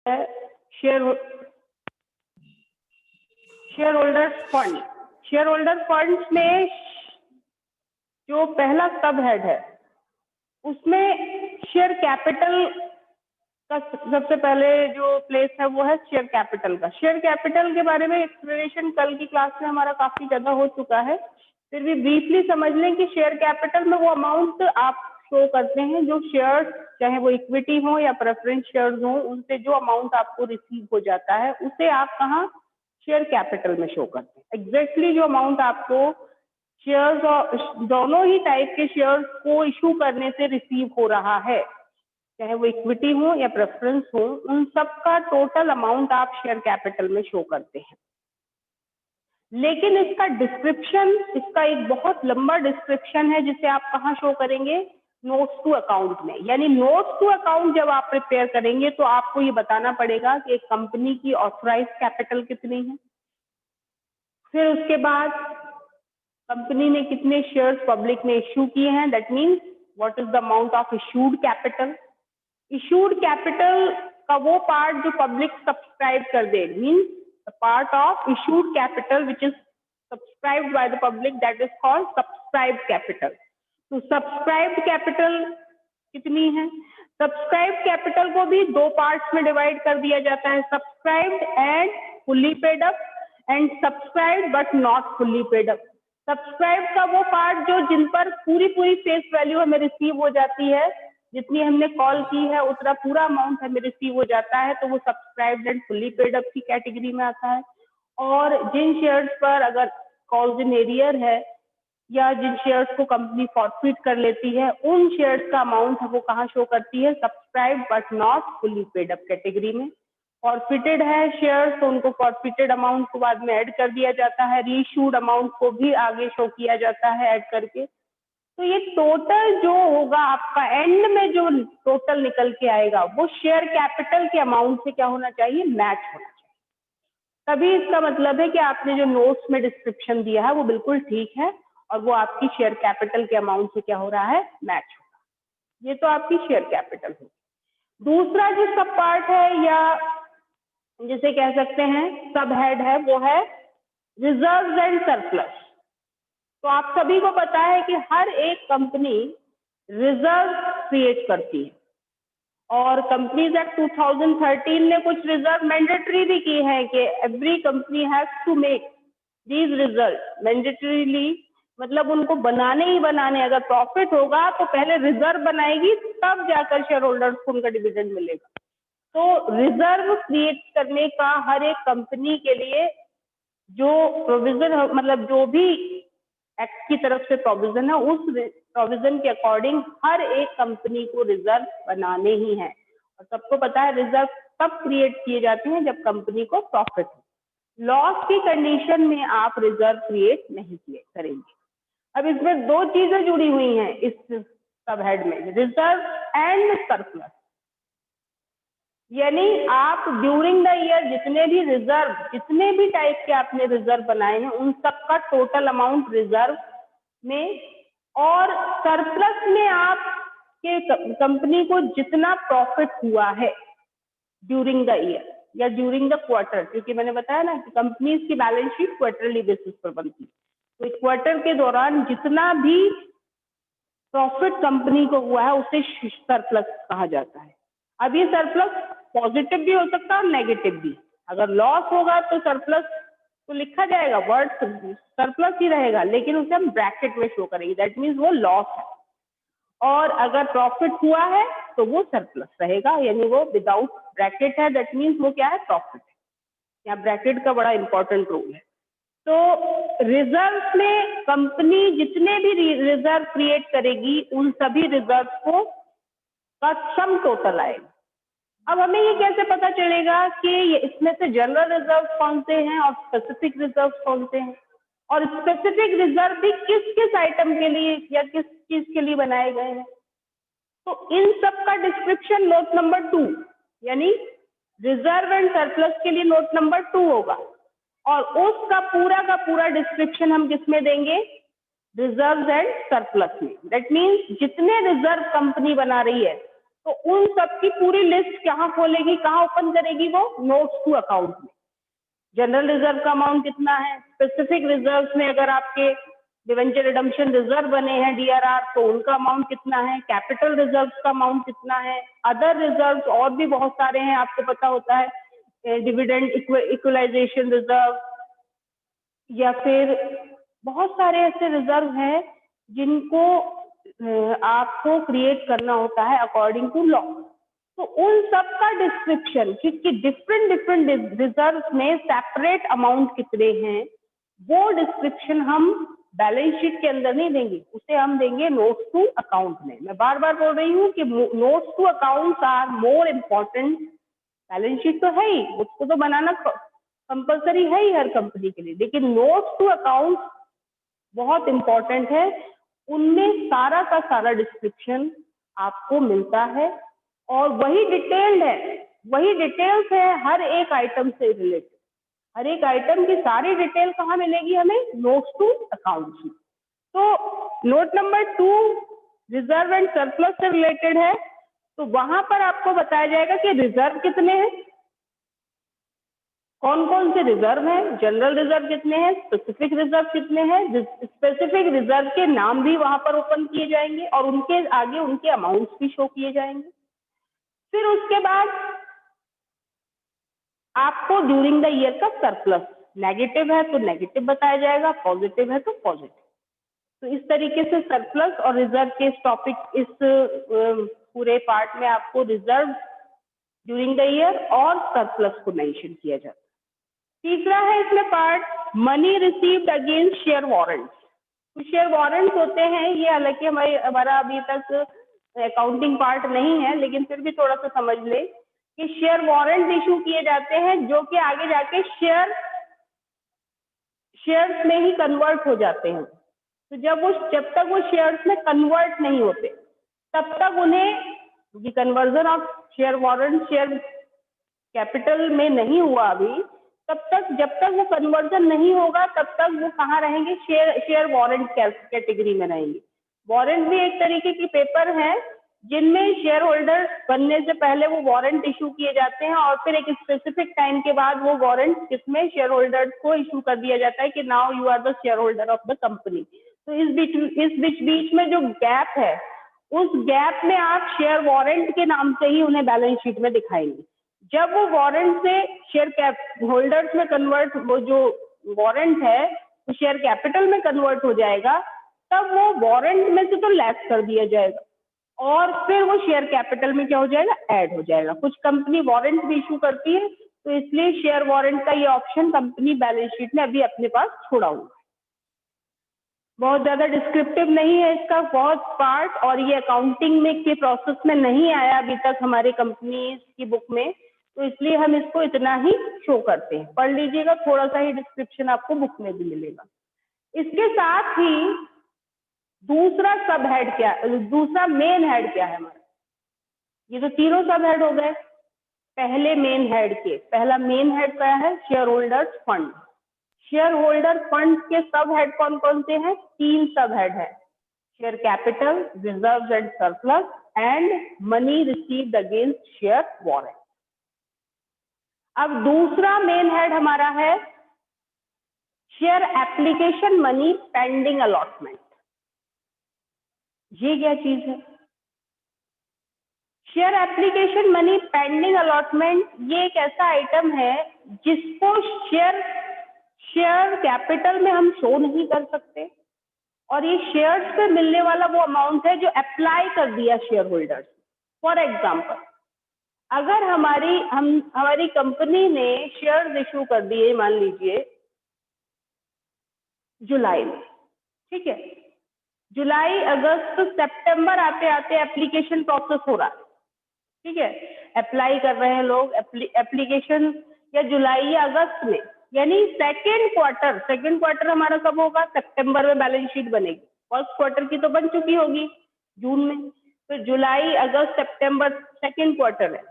Share holders fund. Share holder fund में जो पहला सब हेड है उसमें शेयर कैपिटल का सबसे पहले जो प्लेस है वो है शेयर कैपिटल का। शेयर कैपिटल के बारे में एक्सप्लेनेशन कल की क्लास में हमारा काफी ज्यादा हो चुका है, फिर भी ब्रीफली समझ लें कि शेयर कैपिटल में वो अमाउंट आप शो करते हैं जो शेयर्स, चाहे वो इक्विटी हो या प्रेफरेंस शेयर्स हो, उनसे जो अमाउंट आपको रिसीव हो जाता है उसे आप कहाँ शेयर कैपिटल में शो करते हैं। एग्जैक्टली जो अमाउंट आपको शेयर्स और दोनों ही टाइप के शेयर्स को इशू करने से रिसीव हो रहा है, चाहे वो इक्विटी हो या प्रेफरेंस हो, उन सब का टोटल अमाउंट आप शेयर कैपिटल में शो करते हैं। लेकिन इसका डिस्क्रिप्शन, इसका एक बहुत लंबा डिस्क्रिप्शन है जिसे आप कहाँ शो करेंगे, नोट्स टू अकाउंट में। यानी नोट्स टू अकाउंट जब आप प्रिपेयर करेंगे तो आपको ये बताना पड़ेगा कि एक कंपनी की ऑथराइज कैपिटल कितनी है, फिर उसके बाद कंपनी ने कितने शेयर्स पब्लिक में इश्यू किए हैं, that means what is the amount of issued capital. Issued capital का वो पार्ट जो पब्लिक सब्सक्राइब कर दे, means the part of issued capital which is subscribed by the public, that is called subscribed capital. तो subscribed capital कितनी है? Subscribed capital को भी दो पार्ट्स में डिवाइड कर दिया जाता है, subscribed and fully paid up and subscribed but not fully paid up. Subscribe का वो पार्ट जो जिन पर पूरी फेस वैल्यू हमें रिसीव हो जाती है, जितनी हमने कॉल की है उतना पूरा अमाउंट हमें रिसीव हो जाता है, तो वो subscribed and fully paid up की कैटेगरी में आता है। और जिन शेयर्स पर अगर कॉल्स इन एरियर है या जिन शेयर्स को कंपनी फॉरफिट कर लेती है, उन शेयर्स का अमाउंट है वो कहाँ शो करती है, subscribe but not fully paid up category में। फॉरफिटेड है शेयर्स तो उनको फॉरफिटेड अमाउंट को बाद में ऐड कर दिया जाता है, रीइश्यूड अमाउंट को भी आगे शो किया जाता है ऐड करके। तो ये टोटल जो होगा आपका एंड में जो टोटल निकल के आएगा वो शेयर कैपिटल के अमाउंट से क्या होना चाहिए, मैच होना चाहिए। तभी इसका मतलब है कि आपने जो नोट्स में डिस्क्रिप्शन दिया है वो बिल्कुल ठीक है और वो आपकी शेयर कैपिटल के अमाउंट से क्या हो रहा है, मैच हो रहा है। ये तो आपकी शेयर कैपिटल है। दूसरा जो सब पार्ट है या जिसे कह सकते हैं सब हेड है वो है रिजर्व्स एंड सरप्लस। तो आप सभी को पता है कि हर एक कंपनी रिजर्व क्रिएट करती है और कंपनीज एक्ट 2013 ने कुछ रिजर्व मैंडेटरी भी की है कि every company has to make these reserve mandatorily, मतलब उनको बनाने ही बनाने। अगर प्रॉफिट होगा तो पहले रिजर्व बनाएगी तब जाकर शेयर होल्डर्स को उनका डिविडेंड मिलेगा। तो रिजर्व क्रिएट करने का हर एक कंपनी के लिए जो प्रोविजन, मतलब जो भी एक्ट की तरफ से प्रोविजन है, उस प्रोविजन के अकॉर्डिंग हर एक कंपनी को रिजर्व बनाने ही है। और सबको पता है रिजर्व तब क्रिएट किए जाते हैं जब कंपनी को प्रॉफिट हो। लॉस की कंडीशन में आप रिजर्व क्रिएट नहीं करेंगे। अब इसमें दो चीजें जुड़ी हुई हैं इस सब हेड में, रिजर्व एंड सरप्लस। यानी आप ड्यूरिंग द ईयर जितने भी रिजर्व, जितने भी टाइप के आपने रिजर्व बनाए हैं उन सब का टोटल अमाउंट रिजर्व में, और सरप्लस में आप के कंपनी को जितना प्रॉफिट हुआ है ड्यूरिंग द ईयर या ड्यूरिंग द क्वार्टर, क्योंकि मैंने बताया ना कि कंपनीज की बैलेंस शीट क्वार्टरली बेसिस पर बनती है, तो इस क्वार्टर के दौरान जितना भी प्रॉफिट कंपनी को हुआ है उसे सरप्लस कहा जाता है। अब ये सरप्लस पॉजिटिव भी हो सकता है और नेगेटिव भी। अगर लॉस होगा तो सरप्लस तो लिखा जाएगा, वर्ड सरप्लस ही रहेगा, लेकिन उसे हम ब्रैकेट में शो करेंगे, दैट मीन्स वो लॉस है। और अगर प्रॉफिट हुआ है तो वो सरप्लस रहेगा, यानी वो विदाउट ब्रैकेट है, दैट मीन्स वो क्या है, प्रॉफिट है। यहाँ ब्रैकेट का बड़ा इंपॉर्टेंट रोल है। तो रिजर्व में कंपनी जितने भी रिजर्व क्रिएट करेगी उन सभी रिजर्व को का सम टोटल आएगा। अब हमें ये कैसे पता चलेगा कि इसमें से जनरल रिजर्व कौन से हैं और स्पेसिफिक रिजर्व कौन से हैं, और स्पेसिफिक रिजर्व भी किस किस आइटम के लिए या किस चीज के लिए बनाए गए हैं। तो इन सब का डिस्क्रिप्शन नोट नंबर 2 यानी रिजर्व एंड सरप्लस के लिए नोट नंबर 2 होगा, और उसका पूरा का पूरा डिस्क्रिप्शन हम किसमें देंगे, रिजर्व एंड सरप्लस में। दैट मीन्स जितने रिजर्व कंपनी बना रही है तो उन सब की पूरी लिस्ट कहाँ खोलेगी, कहाँ ओपन करेगी वो? नोट्स टू अकाउंट में। जनरल रिजर्व का अमाउंट कितना है, स्पेसिफिक रिजर्व में अगर आपके डिवेंचर रिडम्पशन रिजर्व बने हैं डीआरआर, तो उनका अमाउंट कितना है, कैपिटल रिजर्व का अमाउंट कितना है, अदर रिजर्व और भी बहुत सारे हैं, आपको पता होता है, डिविडेंड इक्वलाइजेशन रिजर्व, या फिर बहुत सारे ऐसे रिजर्व हैं जिनको आपको क्रिएट करना होता है अकॉर्डिंग टू लॉ। तो उन सब का डिस्क्रिप्शन कि डिफरेंट रिजर्व में सेपरेट अमाउंट कितने हैं, वो डिस्क्रिप्शन हम बैलेंस शीट के अंदर नहीं देंगे, उसे हम देंगे नोट्स टू अकाउंट में। मैं बार बार बोल रही हूँ कि notes to accounts are more important. Balance sheet तो है ही, उसको तो बनाना कंपलसरी है ही हर कंपनी के लिए, लेकिन नोट्स टू अकाउंट बहुत इंपॉर्टेंट है। उनमें सारा का सारा डिस्क्रिप्शन आपको मिलता है और वही डिटेल्ड है, वही डिटेल्स है हर एक आइटम से रिलेटेड। हर एक आइटम की सारी डिटेल कहाँ मिलेगी हमें? Notes to account sheet. तो note number 2 reserve and surplus से रिलेटेड है, तो वहां पर आपको बताया जाएगा कि रिजर्व कितने हैं, कौन कौन से रिजर्व हैं, जनरल रिजर्व कितने हैं, स्पेसिफिक रिजर्व कितने हैं। स्पेसिफिक रिजर्व के नाम भी वहां पर ओपन किए जाएंगे और उनके आगे उनके अमाउंट्स भी शो किए जाएंगे। फिर उसके बाद आपको ड्यूरिंग द ईयर का सरप्लस, नेगेटिव है तो नेगेटिव बताया जाएगा, पॉजिटिव है तो पॉजिटिव। तो इस तरीके से सरप्लस और रिजर्व के टॉपिक, इस पूरे पार्ट में आपको रिजर्व ड्यूरिंग द ईयर और सरप्लस को मेंशन किया जाता है। तीसरा है इसमें part, money received against share warrants. तो शेयर वारंट्स होते हैं, ये हालांकि हमारा अभी तक अकाउंटिंग पार्ट नहीं है, लेकिन फिर भी थोड़ा सा समझ ले कि शेयर वारंट इशू किए जाते हैं जो कि आगे जाके शेयर्स में ही कन्वर्ट हो जाते हैं। तो जब तक वो शेयर्स में कन्वर्ट नहीं होते तब तक उन्हें conversion of share warrant share capital में नहीं हुआ अभी, तब तक जब तक वो कन्वर्जन नहीं होगा तब तक वो कहाँ रहेंगे? शेयर वारंट कैटेगरी में रहेंगे। वारंट भी एक तरीके की पेपर है जिनमें शेयर होल्डर बनने से पहले वो वारंट इशू किए जाते हैं और फिर एक स्पेसिफिक टाइम के बाद वो वारंट किसमें शेयर होल्डर्स को इशू कर दिया जाता है कि now you are the shareholder of the company. तो इस बीच में जो गैप है, उस गैप में आप शेयर वारंट के नाम से ही उन्हें बैलेंस शीट में दिखाएंगे। जब वो वारंट से शेयर कैप होल्डर्स में कन्वर्ट, वो जो वारंट है तो शेयर कैपिटल में कन्वर्ट हो जाएगा, तब वो वारंट में से तो लेस कर दिया जाएगा और फिर वो शेयर कैपिटल में क्या हो जाएगा? ऐड हो जाएगा। कुछ कंपनी वारंट भी इशू करती है, तो इसलिए शेयर वारंट का ये ऑप्शन कंपनी बैलेंस शीट में अभी अपने पास छोड़ा हुआ है। बहुत ज्यादा डिस्क्रिप्टिव नहीं है इसका बहुत पार्ट, और ये अकाउंटिंग में के प्रोसेस में नहीं आया अभी तक हमारे कंपनी की बुक में, तो इसलिए हम इसको इतना ही शो करते हैं। पढ़ लीजिएगा, थोड़ा सा ही डिस्क्रिप्शन आपको बुक में भी मिलेगा। इसके साथ ही दूसरा सब हेड क्या, दूसरा मेन हेड क्या है हमारा? ये तो तीनों सब हेड हो गए। पहले मेन हेड के, पहला मेन हेड क्या है? Share holders fund. Share holder fund के सब हेड कौन कौन से हैं? 3 सब हेड है, share capital, reserve and surplus and money received against share warrant. अब दूसरा मेन हेड हमारा है share application money pending allotment. ये क्या चीज है? Share application money pending allotment ये एक ऐसा आइटम है जिसको शेयर कैपिटल में हम शो नहीं कर सकते, और ये शेयर्स पे मिलने वाला वो अमाउंट है जो अप्लाई कर दिया शेयर होल्डर्स। फॉर एग्जाम्पल, अगर हमारी कंपनी ने शेयर्स इशू कर दिए, मान लीजिए जुलाई में, ठीक है, जुलाई अगस्त सितंबर आते आते एप्लीकेशन प्रोसेस हो रहा है, ठीक है, अप्लाई कर रहे हैं लोग एप्लीकेशन या जुलाई या अगस्त में, यानी सेकेंड क्वार्टर हमारा कब होगा? सितंबर में बैलेंस शीट बनेगी। फर्स्ट क्वार्टर की तो बन चुकी होगी जून में, तो जुलाई अगस्त सितंबर सेकेंड क्वार्टर है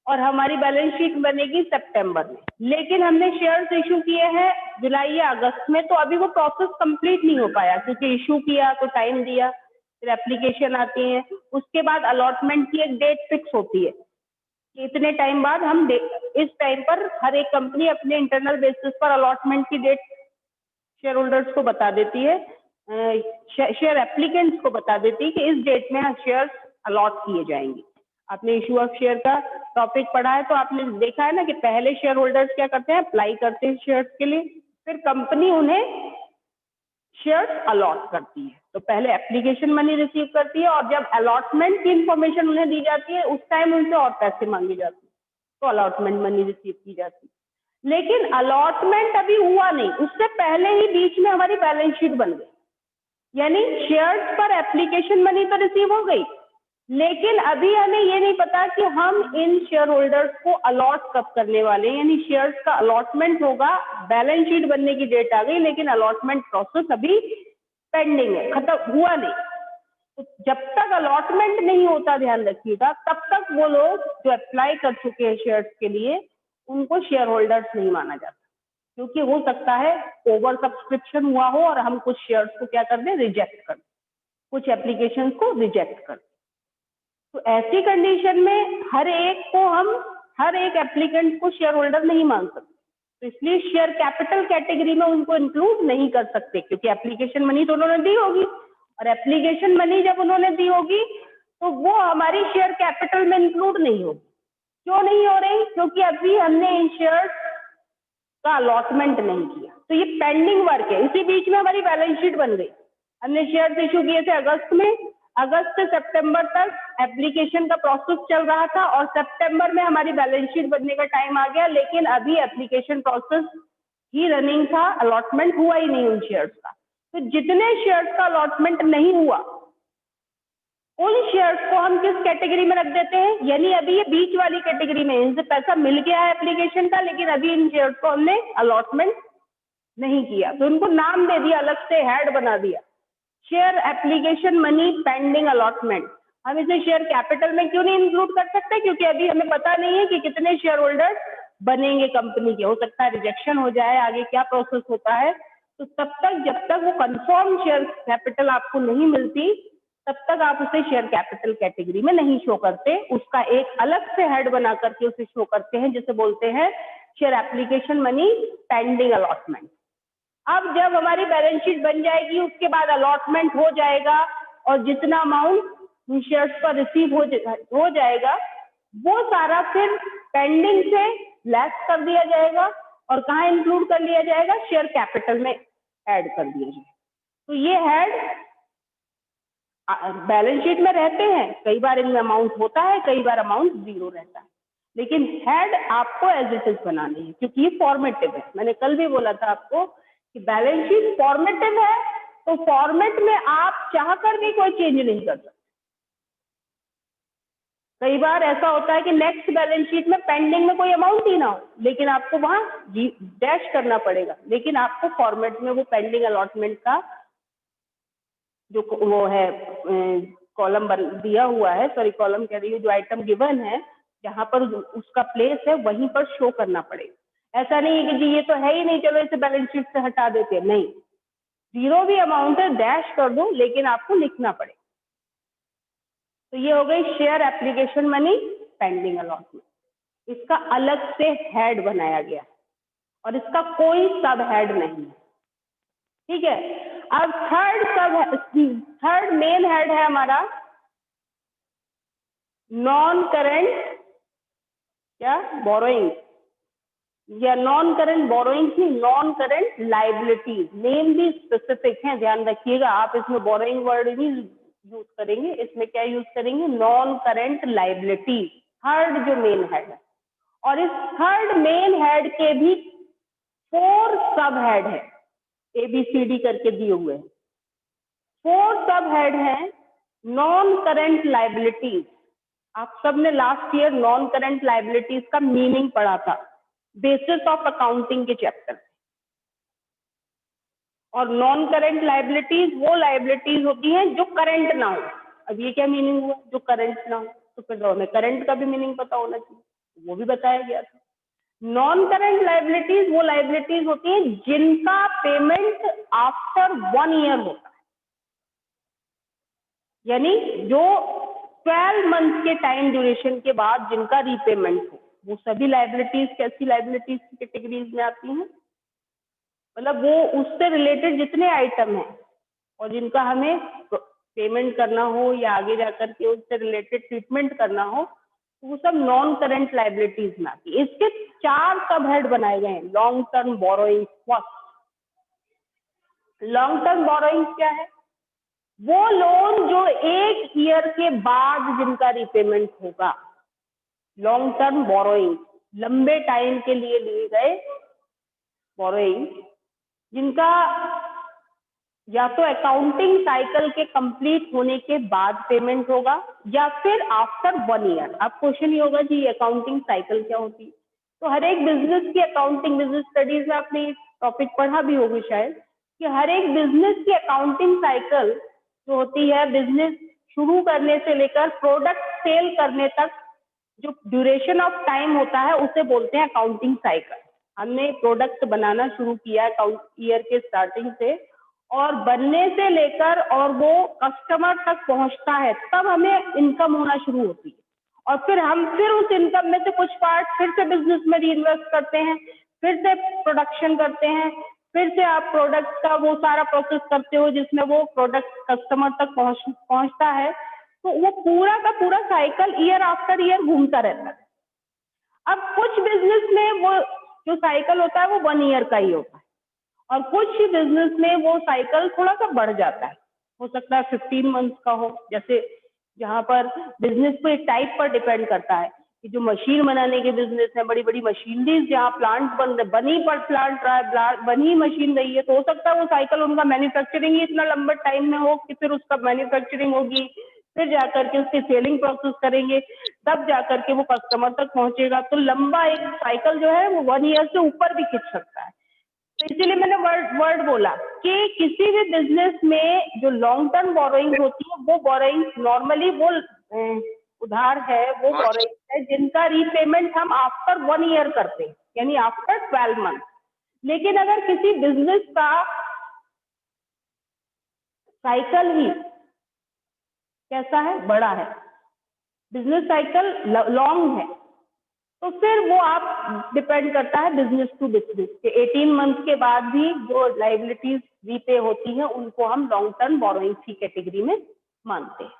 और हमारी बैलेंस शीट बनेगी सितंबर में। लेकिन हमने शेयर्स इशू किए हैं जुलाई या अगस्त में, तो अभी वो प्रोसेस कंप्लीट नहीं हो पाया क्योंकि इशू किया तो टाइम दिया, फिर एप्लीकेशन आती है, उसके बाद अलॉटमेंट की एक डेट फिक्स होती है कि इतने टाइम बाद हम इस टाइम पर हर एक कंपनी अपने इंटरनल बेसिस पर अलॉटमेंट की डेट शेयर होल्डर्स को बता देती है, शेयर एप्लीकेंट्स को बता देती है कि इस डेट में शेयर्स अलॉट किए जाएंगे। आपने इशू ऑफ शेयर का टॉपिक पढ़ा है तो आपने देखा है ना कि पहले शेयर होल्डर्स क्या करते हैं, अप्लाई करते हैं शेयर्स के लिए, फिर कंपनी उन्हें शेयर्स अलॉट करती है। तो पहले एप्लीकेशन मनी रिसीव करती है और जब अलॉटमेंट की इंफॉर्मेशन उन्हें दी जाती है उस टाइम उनसे और पैसे मांगे जाते हैं, तो अलॉटमेंट मनी रिसीव की जाती है। लेकिन अलॉटमेंट अभी हुआ नहीं, उससे पहले ही बीच में हमारी बैलेंस शीट बन गई, यानी शेयर्स पर एप्लीकेशन मनी तो रिसीव हो गई, लेकिन अभी हमें ये नहीं पता कि हम इन शेयर होल्डर्स को अलॉट कब करने वाले हैं, यानी शेयर्स का अलॉटमेंट होगा, बैलेंस शीट बनने की डेट आ गई लेकिन अलॉटमेंट प्रोसेस अभी पेंडिंग है, खत्म हुआ नहीं। तो जब तक अलॉटमेंट नहीं होता, ध्यान रखिएगा, तब तक वो लोग जो अप्लाई कर चुके हैं शेयर्स के लिए उनको शेयर होल्डर्स नहीं माना जाता, क्योंकि हो सकता है ओवर सब्सक्रिप्शन हुआ हो और हम कुछ शेयर्स को क्या कर दें, रिजेक्ट कर दें, कुछ एप्लीकेशन को रिजेक्ट कर दें। तो ऐसी कंडीशन में हर एक एप्लीकेंट को शेयर होल्डर नहीं मान सकते, तो इसलिए शेयर कैपिटल कैटेगरी में उनको इंक्लूड नहीं कर सकते, क्योंकि एप्लीकेशन मनी तो उन्होंने दी होगी और एप्लीकेशन मनी जब उन्होंने दी होगी तो वो हमारी शेयर कैपिटल में इंक्लूड नहीं होगी। क्यों नहीं हो रही? क्योंकि अभी हमने इन शेयर्स का अलॉटमेंट नहीं किया, तो ये पेंडिंग वर्क है। इसी बीच में हमारी बैलेंस शीट बन गई, हमने शेयर्स इशू किए थे अगस्त में, अगस्त से सितंबर तक एप्लीकेशन का प्रोसेस चल रहा था और सितंबर में हमारी बैलेंस शीट बनने का टाइम आ गया, लेकिन अभी एप्लीकेशन प्रोसेस ही रनिंग था, अलॉटमेंट हुआ ही नहीं उन शेयर्स का। तो जितने शेयर्स का अलॉटमेंट नहीं हुआ उन शेयर्स को हम किस कैटेगरी में रख देते हैं, यानी अभी ये बीच वाली कैटेगरी में, इनसे पैसा मिल गया है एप्लीकेशन का लेकिन अभी इन शेयर्स को हमने अलॉटमेंट नहीं किया, तो इनको नाम दे दिया, अलग से हेड बना दिया, share application money pending allotment. हम इसे शेयर कैपिटल में क्यों नहीं इंक्लूड कर सकते? क्योंकि अभी हमें पता नहीं है कि कितने शेयर होल्डर्स बनेंगे कंपनी के, हो सकता है रिजेक्शन हो जाए, आगे क्या प्रोसेस होता है। तो तब तक जब तक वो कंफर्म शेयर कैपिटल आपको नहीं मिलती तब तक आप उसे शेयर कैपिटल कैटेगरी में नहीं शो करते, उसका एक अलग से हेड बना करके उसे शो करते हैं, जिसे बोलते हैं share application money pending allotment. अब जब हमारी बैलेंस शीट बन जाएगी उसके बाद अलॉटमेंट हो जाएगा और जितना अमाउंट शेयर्स पर रिसीव हो जाएगा वो सारा फिर पेंडिंग से लेस कर दिया जाएगा और कहाँ इंक्लूड कर लिया जाएगा, शेयर कैपिटल में ऐड कर दिया जाएगा। तो ये हेड बैलेंस शीट में रहते हैं, कई बार इनमें अमाउंट होता है, कई बार अमाउंट जीरो रहता है, लेकिन हेड आपको एज इट इज बनानी है क्योंकि ये फॉर्मेटिव है। मैंने कल भी बोला था आपको कि बैलेंस शीट फॉर्मेटिव है, तो फॉर्मेट में आप चाहकर भी कोई चेंज नहीं कर सकते। कई बार ऐसा होता है कि नेक्स्ट बैलेंस शीट में पेंडिंग में कोई अमाउंट ही ना हो लेकिन आपको वहां डैश करना पड़ेगा, लेकिन आपको फॉर्मेट में वो पेंडिंग अलॉटमेंट का जो वो है कॉलम दिया हुआ है, सॉरी कॉलम कह रही हूँ, जो आइटम गिवन है जहां पर उसका प्लेस है वहीं पर शो करना पड़ेगा। ऐसा नहीं है कि जी ये तो है ही नहीं, चलो इसे बैलेंस शीट से हटा देते हैं, नहीं, जीरो भी अमाउंट है डैश कर दो लेकिन आपको लिखना पड़ेगा। तो ये हो गई share application money pending allotment, इसका अलग से हेड बनाया गया और इसका कोई सब हेड नहीं है, ठीक है। अब थर्ड मेन हेड है हमारा नॉन करेंट क्या बोरोइंग या नॉन करेंट बोरोइंग की नॉन करेंट लाइबिलिटीज, नेम भी स्पेसिफिक है, ध्यान रखिएगा। आप इसमें बोरोइंग वर्ड नहीं यूज करेंगे, इसमें क्या यूज करेंगे, नॉन करेंट लाइबिलिटीज, थर्ड जो मेन हेड है। और इस थर्ड मेन हेड के भी 4 सब हेड है, ABCD करके दिए हुए हैं, 4 सब हेड हैं नॉन करेंट लाइबिलिटीज। आप सबने last year non current liabilities का मीनिंग पढ़ा था बेसिस ऑफ अकाउंटिंग के चैप्टर। और नॉन करेंट लाइबिलिटीज वो लाइबिलिटीज होती हैं जो करंट ना हो। अब ये क्या मीनिंग हुआ, जो करंट ना हो, तो फिर हमें करंट का भी मीनिंग पता होना चाहिए, वो भी बताया गया था। नॉन करेंट लाइबिलिटीज वो लाइबिलिटीज होती हैं जिनका पेमेंट आफ्टर 1 ईयर होता है। यानी जो 12 मंथ के टाइम ड्यूरेशन के बाद जिनका रीपेमेंट हो, वो सभी लाइबिलिटीज कैसी लाइबिलिटीज की कैटेगरीज में आती हैं? मतलब वो उससे रिलेटेड जितने आइटम हैं और जिनका हमें पेमेंट करना हो या आगे जाकर के उससे रिलेटेड ट्रीटमेंट करना हो, तो वो सब नॉन करेंट लाइबिलिटीज में आती है। इसके 4 सब हेड बनाए गए हैं। Long term borrowing first. Long term borrowing क्या है? वो लोन जो 1 ईयर के बाद जिनका रिपेमेंट होगा। लॉन्ग टर्म बोरोइंग, लंबे टाइम के लिए लिए गए बोरोइंग, जिनका या तो अकाउंटिंग साइकिल के कंप्लीट होने के बाद पेमेंट होगा या फिर आफ्टर 1 ईयर। अब क्वेश्चन ये होगा कि अकाउंटिंग साइकिल क्या होती है? तो हर एक बिजनेस की अकाउंटिंग, बिजनेस स्टडीज में आपने टॉपिक पढ़ा भी होगी शायद, कि हर एक बिजनेस की अकाउंटिंग साइकिल जो होती है, बिजनेस शुरू करने से लेकर प्रोडक्ट सेल करने तक जो ड्यूरेशन ऑफ टाइम होता है उसे बोलते हैं अकाउंटिंग साइकिल। हमने प्रोडक्ट बनाना शुरू किया अकाउंट ईयर के स्टार्टिंग से, और बनने से लेकर और वो कस्टमर तक पहुंचता है, तब हमें इनकम होना शुरू होती है। और फिर उस इनकम में से कुछ पार्ट फिर से बिजनेस में रीइन्वेस्ट करते हैं, फिर से प्रोडक्शन करते हैं, फिर से आप प्रोडक्ट का वो सारा प्रोसेस करते हो जिसमें वो प्रोडक्ट कस्टमर तक पहुंचता है। तो वो पूरा का पूरा साइकिल ईयर आफ्टर ईयर घूमता रहता है। अब कुछ बिजनेस में वो जो साइकिल होता है वो 1 ईयर का ही होता है, और कुछ ही बिजनेस में वो साइकिल थोड़ा सा बढ़ जाता है। हो सकता है 15 मंथ का हो, जैसे जहाँ पर बिजनेस पे टाइप पर डिपेंड करता है कि जो मशीन बनाने के बिजनेस है, बड़ी बड़ी मशीनरीज जहाँ प्लांट बनी पर प्लांट रहा है, बनी मशीन रही है, तो हो सकता है वो साइकिल उनका मैन्युफैक्चरिंग ही इतना लंबे टाइम में हो कि फिर उसका मैन्युफैक्चरिंग होगी, फिर जाकर के उसकी सेलिंग प्रोसेस करेंगे, तब जाकर के वो कस्टमर तक पहुंचेगा। तो लंबा एक साइकिल जो है वो 1 ईयर से ऊपर भी खिंच सकता है। तो इसीलिए मैंने वर्ड बोला कि किसी भी बिजनेस में जो लॉन्ग टर्म बोरोइंग होती है, वो बोरोइंग नॉर्मली वो उधार है, वो बोरोइंग है जिनका रीपेमेंट हम आफ्टर 1 ईयर करते हैं, यानी आफ्टर 12 मंथ। लेकिन अगर किसी बिजनेस का साइकिल ही कैसा है, बड़ा है, बिजनेस साइकिल लॉन्ग है, तो फिर वो आप डिपेंड करता है बिजनेस टू बिजनेस के 18 मंथ के बाद भी जो लाइबिलिटीज रीपे होती हैं उनको हम लॉन्ग टर्म बोरोइंग की कैटेगरी में मानते हैं।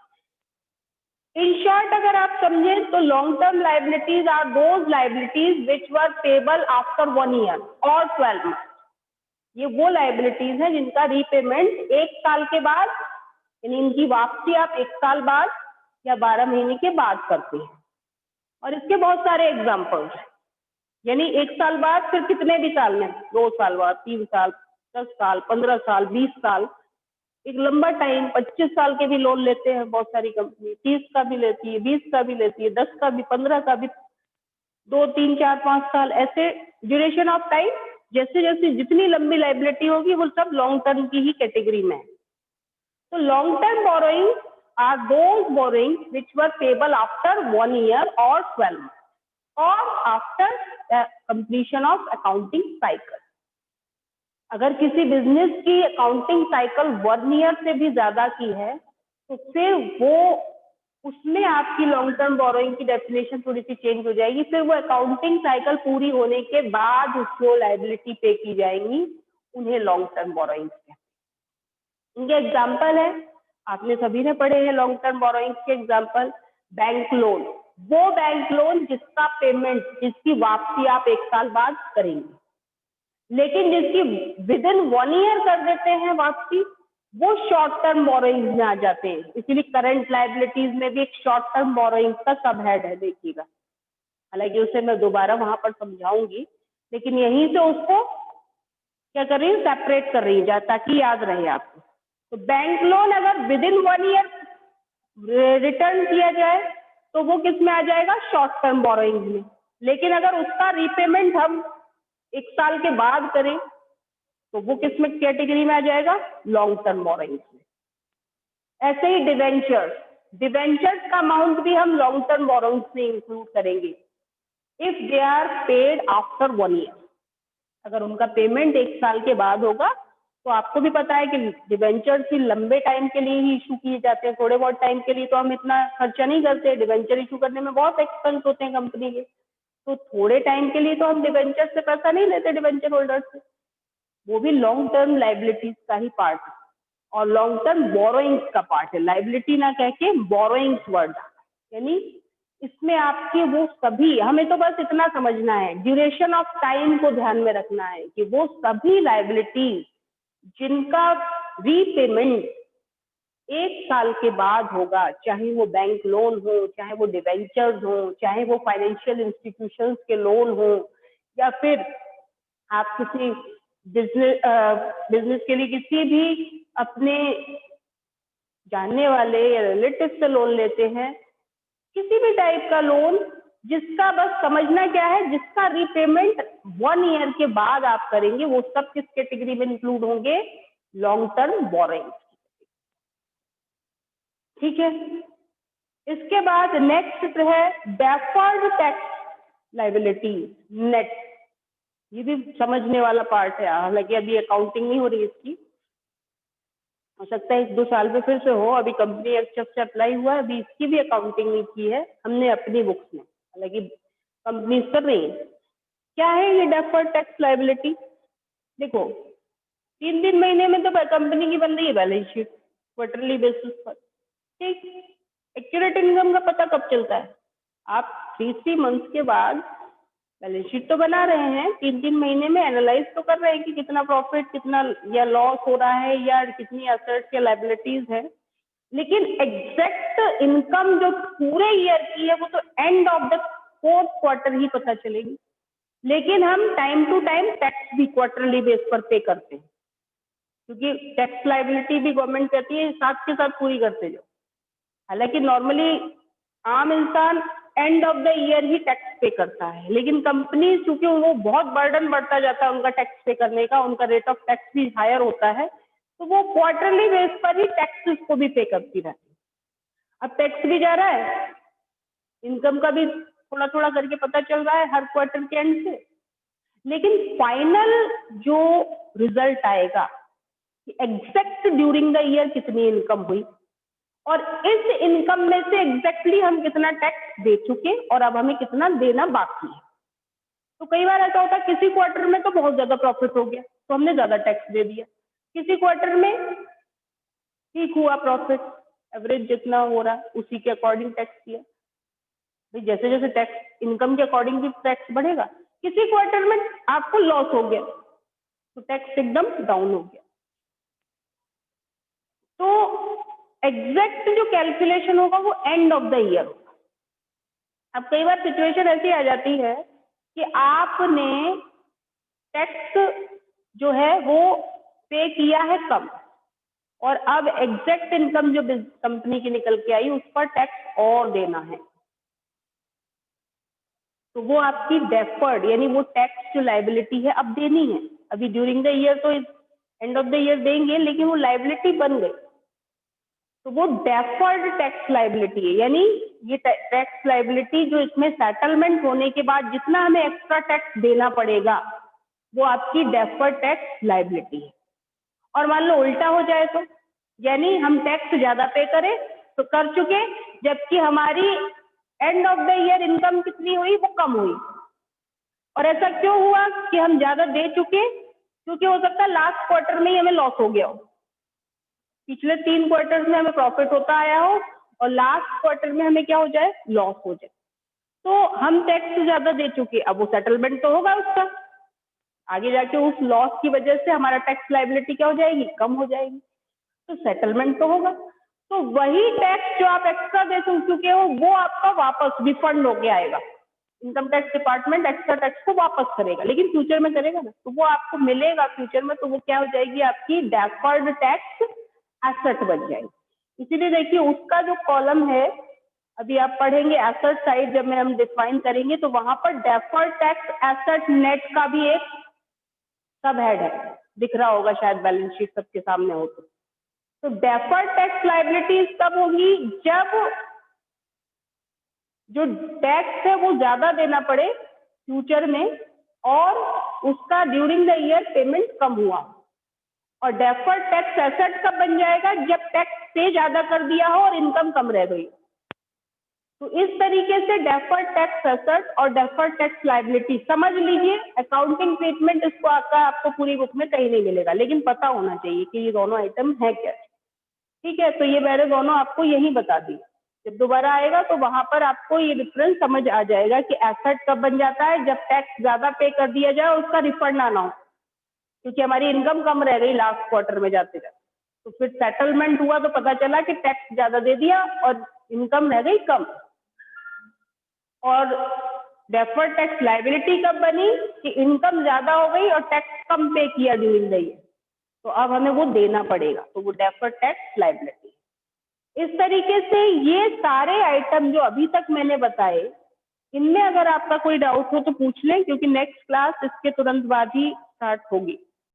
इन शॉर्ट अगर आप समझें तो long term liabilities are those liabilities which were payable after 1 year और 12 मंथ। ये वो लाइबिलिटीज हैं जिनका रीपेमेंट 1 साल के बाद, यानी इनकी वापसी आप 1 साल बाद या 12 महीने के बाद करते हैं। और इसके बहुत सारे एग्जाम्पल्स हैं, यानी 1 साल बाद फिर कितने भी साल में, 2 साल बाद, 3 साल, 10 साल, 15 साल, 20 साल, एक लंबा टाइम। 25 साल के भी लोन लेते हैं बहुत सारी कंपनी, 30 का भी लेती है, 20 का भी लेती है, 10 का भी, 15 का भी, 2, 3, 4, 5 साल, ऐसे ड्यूरेशन ऑफ टाइम। जैसे जैसे जितनी लंबी लाइबिलिटी होगी वो सब लॉन्ग टर्म की ही कैटेगरी में है। तो long term borrowing are those borrowings which were payable after 1 year or 12 months or after the completion of accounting cycle। अगर किसी बिजनेस की अकाउंटिंग साइकिल 1 ईयर से भी ज्यादा की है तो फिर वो उसमें आपकी लॉन्ग टर्म बोरोइंग की डेफिनेशन थोड़ी सी चेंज हो जाएगी। फिर वो अकाउंटिंग साइकिल पूरी होने के बाद उसको लाइबिलिटी पे की जाएंगी, उन्हें लॉन्ग टर्म बोरोइंग कहते हैं। इनके एग्जाम्पल है, आपने सभी ने पढ़े हैं लॉन्ग टर्म बोरोइंग के एग्जाम्पल। बैंक लोन, वो बैंक लोन जिसका पेमेंट, जिसकी वापसी आप 1 साल बाद करेंगे, लेकिन जिसकी विद इन 1 ईयर कर देते हैं वापसी, वो शॉर्ट टर्म बोरोइंग में आ जाते हैं। इसीलिए करंट लाइबिलिटीज में भी एक शॉर्ट टर्म बोरोइंग का सब हेड है, देखिएगा। हालांकि उसे मैं दोबारा वहां पर समझाऊंगी, लेकिन यहीं से उसको क्या कर रही हूँ, सेपरेट कर रही हूँ ताकि याद रहे आपको। तो बैंक लोन अगर विद इन 1 ईयर रिटर्न किया जाए तो वो किस में आ जाएगा, शॉर्ट टर्म बोरोइंग में। लेकिन अगर उसका रीपेमेंट हम 1 साल के बाद करें तो वो किस में कैटेगरी में आ जाएगा, लॉन्ग टर्म बोरोइंग में। ऐसे ही डिवेंचर्स का अमाउंट भी हम लॉन्ग टर्म बोरोइंग में इंक्लूड करेंगे if they are paid after 1 year. अगर उनका पेमेंट 1 साल के बाद होगा तो आपको भी पता है कि डिबेंचर ही लंबे टाइम के लिए ही इशू किए जाते हैं, थोड़े बहुत टाइम के लिए तो हम इतना खर्चा नहीं करते। डिबेंचर इशू करने में बहुत एक्सपेंस होते हैं कंपनी के, तो थोड़े टाइम के लिए तो हम डिबेंचर से पैसा नहीं लेते डिबेंचर होल्डर से, वो भी लॉन्ग टर्म लाइबिलिटीज का ही पार्ट है और लॉन्ग टर्म बोरोइंग्स का पार्ट है। लाइबिलिटी ना कह के बोरोइंग्स वर्ड, यानी इसमें आपके वो सभी, हमें तो बस इतना समझना है, ड्यूरेशन ऑफ टाइम को ध्यान में रखना है कि वो सभी लाइबिलिटीज जिनका रीपेमेंट 1 साल के बाद होगा, चाहे वो बैंक लोन हो, चाहे वो डिवेंचर्स हो, चाहे वो फाइनेंशियल इंस्टीट्यूशंस के लोन हो, या फिर आप किसी बिजनेस के लिए किसी भी अपने जानने वाले या रिलेटिव से लोन लेते हैं, किसी भी टाइप का लोन जिसका बस समझना क्या है, जिसका रीपेमेंट 1 ईयर के बाद आप करेंगे, वो सब किस कैटेगरी में इंक्लूड होंगे? Long term borrowing. ठीक है, इसके बाद नेक्स्ट है डेफर्ड टैक्स लाइबिलिटी नेट। ये भी समझने वाला पार्ट है, हालांकि अभी अकाउंटिंग नहीं हो रही इसकी, हो सकता है 1-2 साल में फिर से हो। अभी कंपनी एक्ट जब से अप्लाई हुआ है, अभी इसकी भी अकाउंटिंग नहीं की है हमने अपनी बुक्स में, हालांकि कंपनी कर रही है। क्या है ये डेफर्ड टैक्स लाइबिलिटी? देखो 3-3 महीने में तो कंपनी की बन रही है बैलेंस शीट क्वार्टरली बेसिस पर, ठीक। एक्यूरेट इनकम का पता कब चलता है? आप 3 मंथ्स के बाद बैलेंस शीट तो बना रहे हैं, 3 महीने में एनालाइज तो कर रहे हैं कि कितना प्रॉफिट, कितना या लॉस हो रहा है, या कितनी एसेट्स या लायबिलिटीज है, लेकिन एग्जैक्ट इनकम जो पूरे ईयर की है वो तो end of the 4th quarter ही पता चलेगी। लेकिन हम टाइम टू टाइम टैक्स भी क्वार्टरली बेस पर पे करते हैं, क्योंकि टैक्स लायबिलिटी भी गवर्नमेंट कहती है साथ के साथ पूरी करते जाओ। हालांकि नॉर्मली आम इंसान and of the year he tax पे करता है, लेकिन कंपनी चूंकि वो बहुत बर्डन बढ़ता जाता है उनका टैक्स पे करने का, उनका रेट ऑफ टैक्स भी हायर होता है, तो वो क्वार्टरली बेस पर ही टैक्सेस को भी पे करती रहती है। अब टैक्स भी जा रहा है, इनकम का भी थोड़ा थोड़ा करके पता चल रहा है हर क्वार्टर के एंड से, लेकिन फाइनल जो रिजल्ट आएगा कि एग्जैक्ट ड्यूरिंग द ईयर कितनी इनकम हुई और इस इनकम में से एग्जैक्टली हम कितना टैक्स दे चुके और अब हमें कितना देना बाकी है। तो कई बार ऐसा होता है किसी क्वार्टर में तो बहुत ज्यादा प्रॉफिट हो गया तो हमने ज्यादा टैक्स दे दिया, किसी क्वार्टर में ठीक हुआ प्रॉफिट, एवरेज जितना हो रहा है उसी के अकॉर्डिंग टैक्स दिया। भाई जैसे जैसे टैक्स इनकम के अकॉर्डिंग भी टैक्स बढ़ेगा। किसी क्वार्टर में आपको लॉस हो गया तो टैक्स एकदम डाउन हो गया। तो एग्जैक्ट जो कैलकुलेशन होगा वो एंड ऑफ द ईयर होगा। अब कई बार सिचुएशन ऐसी आ जाती है कि आपने टैक्स जो है वो पे किया है कम और अब एग्जैक्ट इनकम जो कंपनी की निकल के आई उस पर टैक्स और देना है, तो वो आपकी डेफर्ड यानी वो टैक्स जो लायबिलिटी है अब देनी है। अभी ड्यूरिंग द ईयर तो एंड ऑफ द ईयर देंगे, लेकिन वो लायबिलिटी बन गई तो वो डेफर्ड टैक्स लायबिलिटी है। यानी ये टैक्स लायबिलिटी जो इसमें सेटलमेंट होने के बाद जितना हमें एक्स्ट्रा टैक्स देना पड़ेगा वो आपकी डेफर्ड टैक्स लायबिलिटी है। और मान लो उल्टा हो जाए तो, यानी हम टैक्स ज्यादा पे करें तो कर चुके, जबकि हमारी and of the year income कितनी हुई वो कम हुई। और ऐसा क्यों हुआ कि हम ज्यादा दे चुके? क्योंकि हो सकता है लास्ट क्वार्टर में ही हमें लॉस हो गया हो, पिछले 3 क्वार्टर्स में हमें प्रॉफिट होता आया हो और लास्ट क्वार्टर में हमें क्या हो जाए, लॉस हो जाए, तो हम टैक्स ज्यादा दे चुके। अब वो सेटलमेंट तो होगा उसका, आगे जाके उस लॉस की वजह से हमारा टैक्स लायबिलिटी क्या हो जाएगी, कम हो जाएगी, तो सेटलमेंट तो होगा। तो वही टैक्स जो आप एक्स्ट्रा दे चुके हो वो आपका वापस रिफंड होके आएगा, income tax department extra tax को वापस करेगा, लेकिन फ्यूचर में करेगा ना, तो वो आपको मिलेगा फ्यूचर में, तो वो क्या हो जाएगी, आपकी डेफर्ड टैक्स एसेट बन जाएगी। इसीलिए देखिए उसका जो कॉलम है अभी आप पढ़ेंगे एसेट साइड जब में हम डिफाइन करेंगे तो वहां पर डेफर्ड टैक्स एसेट नेट का भी एक सब हेड है, दिख रहा होगा शायद बैलेंस शीट सबके सामने हो तो डेफर्ड टैक्स लायबिलिटीज तब होगी जब जो टैक्स है वो ज्यादा देना पड़े फ्यूचर में और उसका ड्यूरिंग द ईयर पेमेंट कम हुआ। और डेफर्ड टैक्स एसेट कब बन जाएगा, जब टैक्स पे ज्यादा कर दिया हो और इनकम कम रह गई। तो इस तरीके से डेफर्ड टैक्स एसेट और डेफर्ड टैक्स लायबिलिटी समझ लीजिए। अकाउंटिंग ट्रीटमेंट इसको आपको पूरी बुक में कहीं नहीं मिलेगा, लेकिन पता होना चाहिए कि ये दोनों आइटम है क्या। ठीक है, तो ये मैंने दोनों आपको यही बता दी। जब दोबारा आएगा तो वहां पर आपको ये डिफरेंस समझ आ जाएगा कि एसेट कब बन जाता है, जब टैक्स ज्यादा पे कर दिया जाए और उसका रिफंड आना हो, क्योंकि हमारी इनकम कम रह गई लास्ट क्वार्टर में जाते जाते। तो फिर सेटलमेंट हुआ तो पता चला कि टैक्स ज्यादा दे दिया और इनकम रह गई कम। और डेफर्ड टैक्स लायबिलिटी कब बनी कि इनकम ज्यादा हो गई और टैक्स कम पे किया ड्यूरिंग द ईयर, तो अब हमें वो देना पड़ेगा, तो वो डेफर्ड टैक्स लायबिलिटी। इस तरीके से ये सारे आइटम जो अभी तक मैंने बताए, इनमें अगर आपका कोई डाउट हो तो पूछ लें, क्योंकि नेक्स्ट क्लास इसके तुरंत बाद ही स्टार्ट होगी।